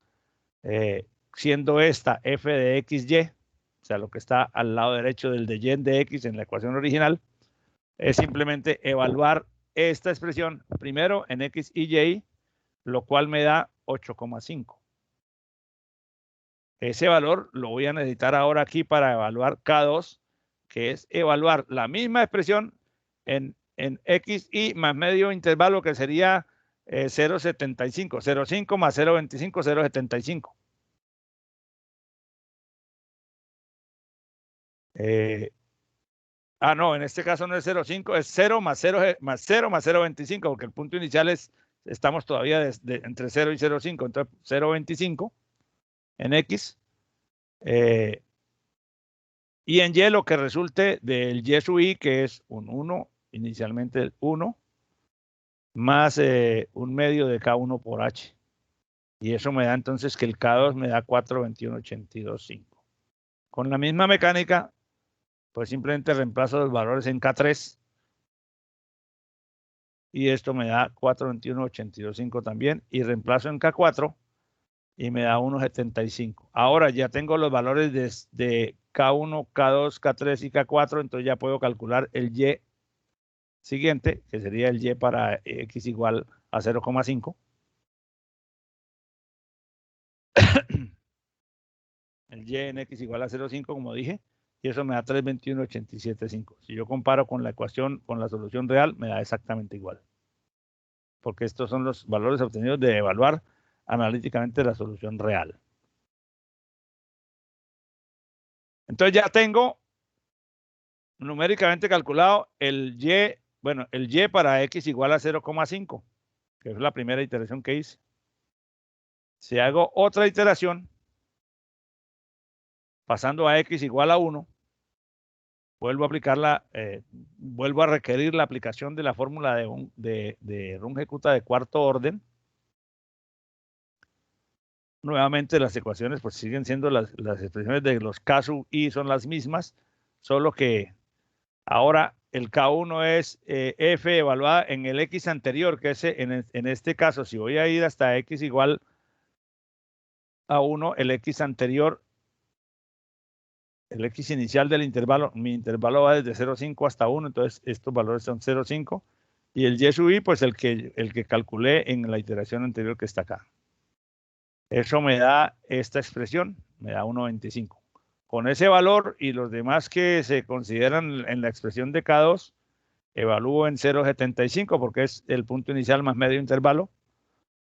siendo esta f de XY, o sea, lo que está al lado derecho del de Y de X en la ecuación original, es simplemente evaluar esta expresión primero en X y Y, lo cual me da 8,5. Ese valor lo voy a necesitar ahora aquí para evaluar K2, que es evaluar la misma expresión en X y más medio intervalo, que sería 0,75. 0,5 más 0,25, 0,75. No, en este caso no es 0,5, es 0 más 0 más 0 más 0,25, porque el punto inicial estamos todavía entre 0 y 0,5, entonces 0,25 en X. Y en Y lo que resulte del Y sub I, que es un 1, inicialmente el 1, más un medio de K1 por H. Y eso me da entonces que el K2 me da 421,825. Con la misma mecánica, pues simplemente reemplazo los valores en K3. Y esto me da 421,825 también. Y reemplazo en K4 y me da 1,75. Ahora ya tengo los valores de K1, K2, K3 y K4, entonces ya puedo calcular el Y siguiente, que sería el Y para X igual a 0,5. El Y en X igual a 0,5, como dije, y eso me da 321,875. Si yo comparo con la ecuación, con la solución real, me da exactamente igual. Porque estos son los valores obtenidos de evaluar analíticamente la solución real. Entonces ya tengo numéricamente calculado el Y, bueno, el Y para X igual a 0,5, que es la primera iteración que hice. Si hago otra iteración, pasando a X igual a 1, vuelvo a aplicarla, vuelvo a requerir la aplicación de la fórmula de Runge-Kutta de cuarto orden. Nuevamente las ecuaciones pues siguen siendo las expresiones de los K sub I son las mismas, solo que Ahora, el K1 es F evaluada en el X anterior, que es en este caso, si voy a ir hasta X igual a 1, el X anterior, el X inicial del intervalo, mi intervalo va desde 0,5 hasta 1, entonces estos valores son 0,5. Y el Y sub I, pues el que calculé en la iteración anterior que está acá. Eso me da esta expresión, me da 1,25. Con ese valor y los demás que se consideran en la expresión de K2, evalúo en 0,75 porque es el punto inicial más medio intervalo,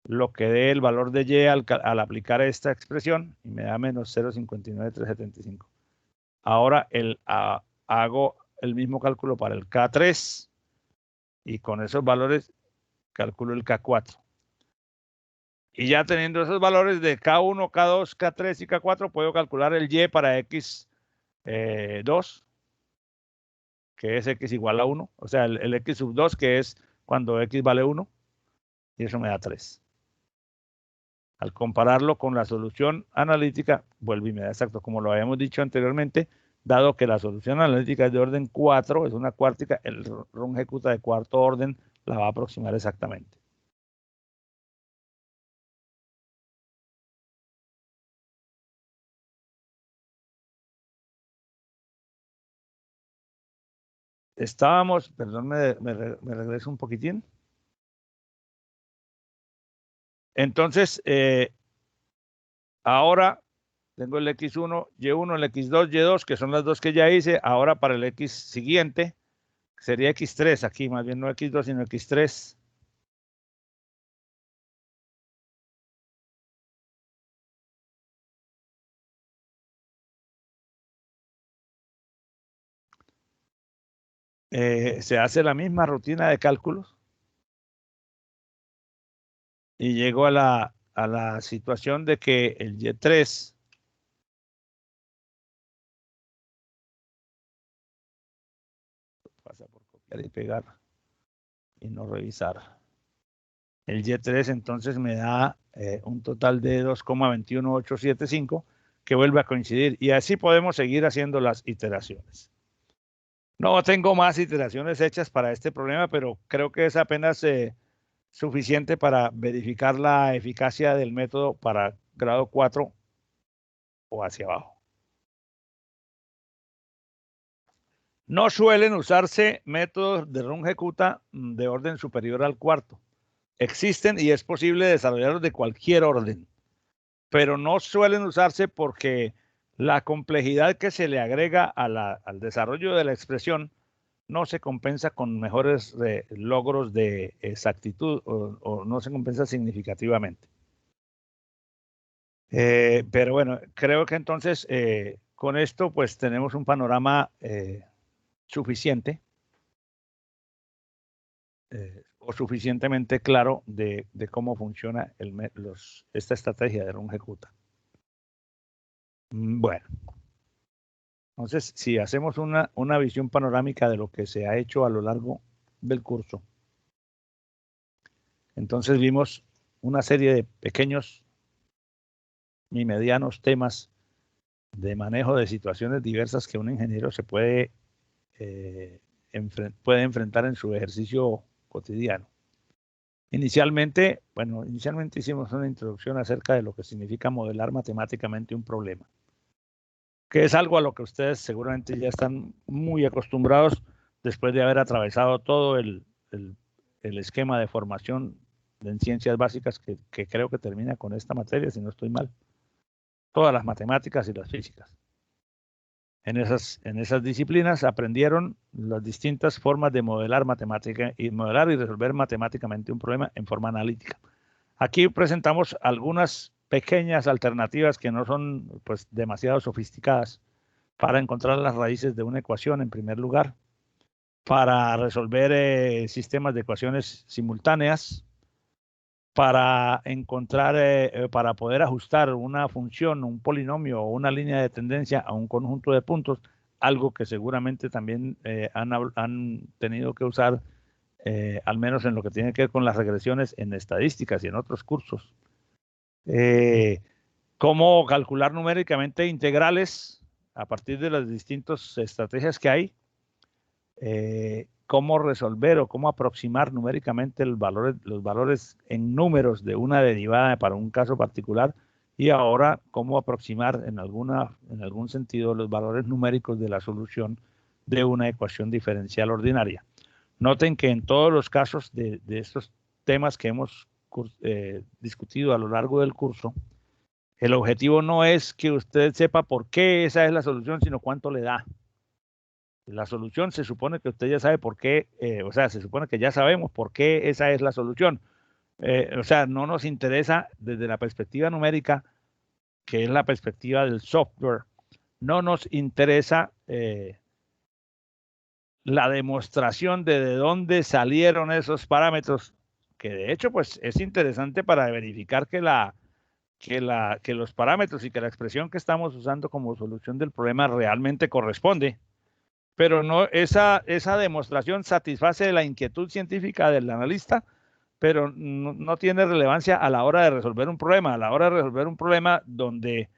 lo que dé el valor de Y al aplicar esta expresión y me da menos 0,59375. Ahora hago el mismo cálculo para el K3 y con esos valores calculo el K4. Y ya teniendo esos valores de K1, K2, K3 y K4, puedo calcular el Y para X2, que es X igual a 1. O sea, el X sub 2, que es cuando X vale 1. Y eso me da 3. Al compararlo con la solución analítica, vuelve y me da exacto. Como lo habíamos dicho anteriormente, dado que la solución analítica es de orden 4, es una cuártica, el Runge-Kutta de cuarto orden la va a aproximar exactamente. Estábamos, perdón, me regreso un poquitín. Entonces, ahora tengo el X1, Y1, el X2, Y2, que son las dos que ya hice. Ahora para el X siguiente, sería X3 aquí, más bien no X2, sino X3. Se hace la misma rutina de cálculos y llego a la situación de que el Y3 pasa por copiar y pegar y no revisar. El Y3 entonces me da un total de 2,21875 que vuelve a coincidir y así podemos seguir haciendo las iteraciones. No tengo más iteraciones hechas para este problema, pero creo que es apenas suficiente para verificar la eficacia del método para grado 4 o hacia abajo. No suelen usarse métodos de Runge-Kutta de orden superior al cuarto. Existen y es posible desarrollarlos de cualquier orden, pero no suelen usarse porque la complejidad que se le agrega al desarrollo de la expresión no se compensa con mejores logros de exactitud o no se compensa significativamente. Pero bueno, creo que entonces con esto pues tenemos un panorama suficiente o suficientemente claro de cómo funciona esta estrategia de Runge-Kutta. Bueno, entonces si hacemos una visión panorámica de lo que se ha hecho a lo largo del curso, entonces vimos una serie de pequeños y medianos temas de manejo de situaciones diversas que un ingeniero se puede enfrentar en su ejercicio cotidiano. Inicialmente hicimos una introducción acerca de lo que significa modelar matemáticamente un problema, que es algo a lo que ustedes seguramente ya están muy acostumbrados después de haber atravesado todo el esquema de formación en ciencias básicas que creo que termina con esta materia, si no estoy mal. Todas las matemáticas y las físicas. En esas disciplinas aprendieron las distintas formas de modelar y resolver matemáticamente un problema en forma analítica. Aquí presentamos algunas pequeñas alternativas que no son pues demasiado sofisticadas para encontrar las raíces de una ecuación en primer lugar, para resolver sistemas de ecuaciones simultáneas, para encontrar, para poder ajustar una función, un polinomio o una línea de tendencia a un conjunto de puntos, algo que seguramente también han tenido que usar, al menos en lo que tiene que ver con las regresiones en estadísticas y en otros cursos. Cómo calcular numéricamente integrales a partir de las distintas estrategias que hay. cómo resolver o cómo aproximar numéricamente los valores en números de una derivada para un caso particular, y ahora cómo aproximar en algún sentido los valores numéricos de la solución de una ecuación diferencial ordinaria. Noten que en todos los casos de estos temas que hemos discutido a lo largo del curso, el objetivo no es que usted sepa por qué esa es la solución, sino cuánto le da. La solución se supone que usted ya sabe por qué, o sea, se supone que ya sabemos por qué esa es la solución. O sea, no nos interesa desde la perspectiva numérica, que es la perspectiva del software, no nos interesa la demostración de dónde salieron esos parámetros, que de hecho pues es interesante para verificar que los parámetros y que la expresión que estamos usando como solución del problema realmente corresponde. Pero no, esa demostración satisface la inquietud científica del analista, pero no tiene relevancia a la hora de resolver un problema. A la hora de resolver un problema donde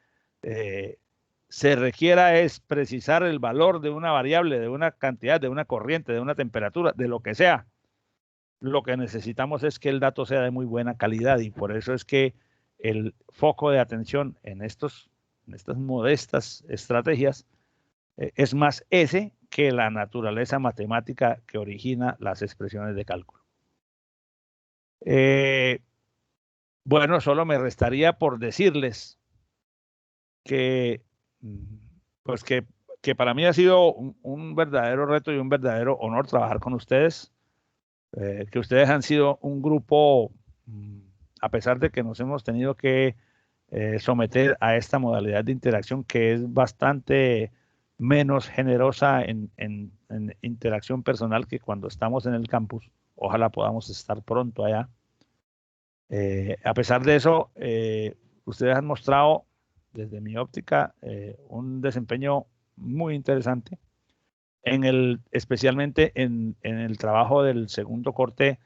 se requiera es precisar el valor de una variable, de una cantidad, de una corriente, de una temperatura, de lo que sea. Lo que necesitamos es que el dato sea de muy buena calidad, y por eso es que el foco de atención en estas modestas estrategias es más ese que la naturaleza matemática que origina las expresiones de cálculo. Bueno, solo me restaría por decirles que, pues que para mí ha sido un verdadero reto y un verdadero honor trabajar con ustedes, que ustedes han sido un grupo, a pesar de que nos hemos tenido que someter a esta modalidad de interacción que es bastante menos generosa en interacción personal que cuando estamos en el campus. Ojalá podamos estar pronto allá. A pesar de eso, ustedes han mostrado, desde mi óptica, un desempeño muy interesante, especialmente en el trabajo del segundo corte.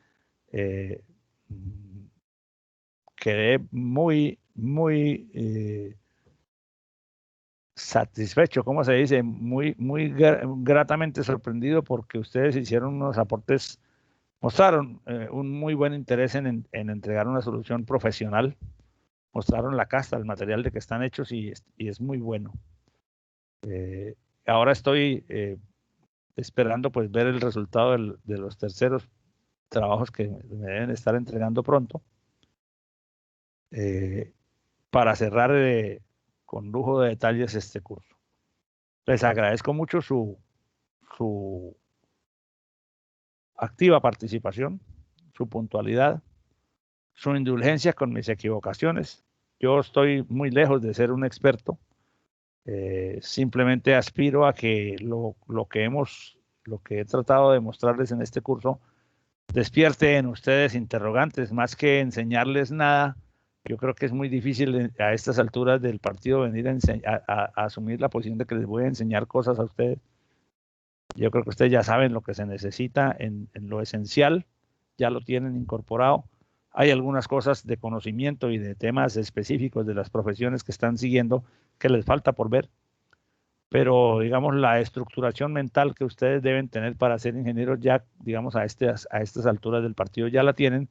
Quedé muy satisfecho, ¿cómo se dice? Muy gratamente sorprendido, porque ustedes hicieron unos aportes, mostraron un muy buen interés en entregar una solución profesional, mostraron la casta, el material de que están hechos, y es muy bueno. Ahora estoy esperando pues ver el resultado de los terceros trabajos que me deben estar entregando pronto, para cerrar con lujo de detalles este curso. Les agradezco mucho su activa participación, su puntualidad, su indulgencia con mis equivocaciones. Yo estoy muy lejos de ser un experto. Simplemente aspiro a que lo que he tratado de mostrarles en este curso despierte en ustedes interrogantes, más que enseñarles nada. Yo creo que es muy difícil a estas alturas del partido venir a asumir la posición de que les voy a enseñar cosas a ustedes. Yo creo que ustedes ya saben lo que se necesita en lo esencial, ya lo tienen incorporado. Hay algunas cosas de conocimiento y de temas específicos de las profesiones que están siguiendo que les falta por ver, pero digamos la estructuración mental que ustedes deben tener para ser ingenieros ya, digamos, a estas alturas del partido ya la tienen.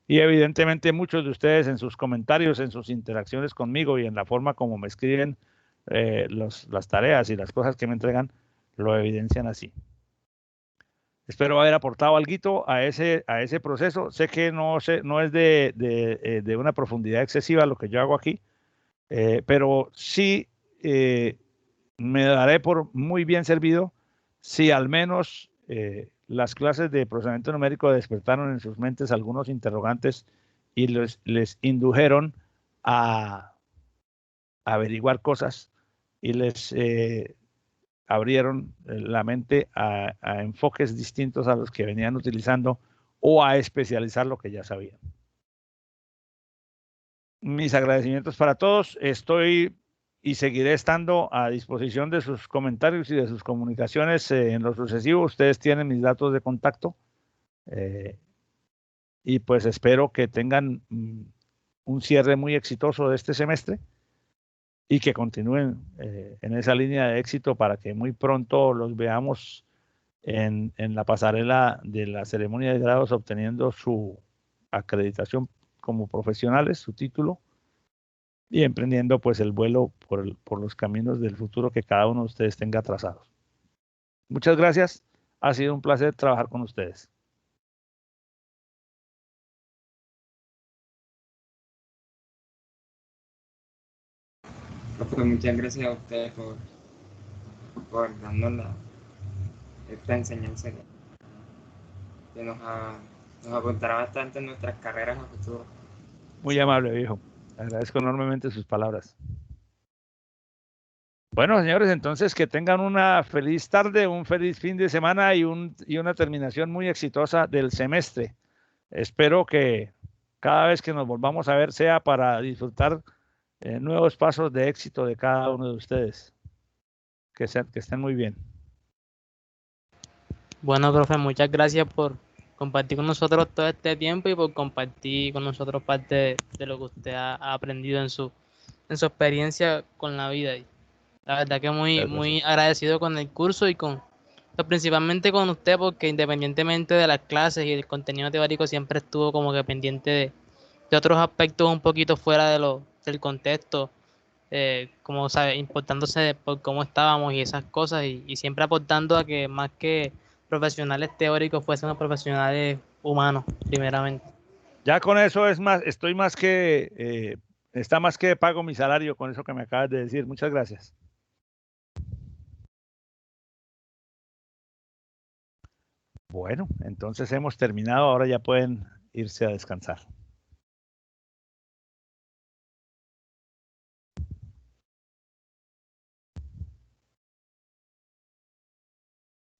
Y evidentemente muchos de ustedes en sus comentarios, en sus interacciones conmigo y en la forma como me escriben las tareas y las cosas que me entregan, lo evidencian así. Espero haber aportado algo a ese proceso. Sé que no es de una profundidad excesiva lo que yo hago aquí, pero sí me daré por muy bien servido si al menos las clases de procesamiento numérico despertaron en sus mentes algunos interrogantes y les indujeron a averiguar cosas, y les abrieron la mente a enfoques distintos a los que venían utilizando, o a especializar lo que ya sabían. Mis agradecimientos para todos. Estoy y seguiré estando a disposición de sus comentarios y de sus comunicaciones en lo sucesivo. Ustedes tienen mis datos de contacto, y pues espero que tengan un cierre muy exitoso de este semestre y que continúen en esa línea de éxito para que muy pronto los veamos en la pasarela de la ceremonia de grados, obteniendo su acreditación como profesionales, su título, y emprendiendo pues el vuelo por los caminos del futuro que cada uno de ustedes tenga trazados. Muchas gracias. Ha sido un placer trabajar con ustedes. Profe, muchas gracias a ustedes por darnos esta enseñanza que nos apuntará bastante en nuestras carreras a futuro. Muy amable, viejo. Agradezco enormemente sus palabras. Bueno, señores, entonces que tengan una feliz tarde, un feliz fin de semana y una terminación muy exitosa del semestre. Espero que cada vez que nos volvamos a ver sea para disfrutar nuevos pasos de éxito de cada uno de ustedes. Que estén muy bien. Bueno, profe, muchas gracias por compartir con nosotros todo este tiempo y por compartir con nosotros parte de lo que usted ha aprendido en su experiencia con la vida. Y la verdad que Muchas muy gracias. agradecido con el curso y pues, principalmente con usted, porque independientemente de las clases y el contenido teórico, siempre estuvo como que pendiente de otros aspectos un poquito fuera del contexto, como sabe, importándose por cómo estábamos y esas cosas, y siempre aportando a que más que profesionales teóricos fuésemos profesionales humanos, primeramente. Ya con eso estoy más que, está más que pago mi salario con eso que me acabas de decir. Muchas gracias. Bueno, entonces hemos terminado. Ahora ya pueden irse a descansar.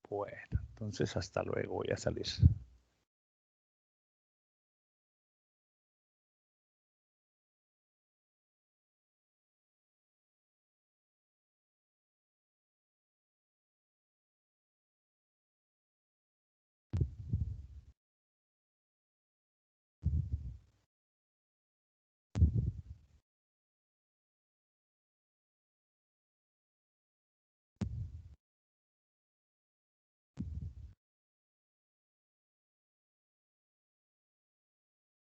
Bueno, entonces hasta luego. Voy a salir.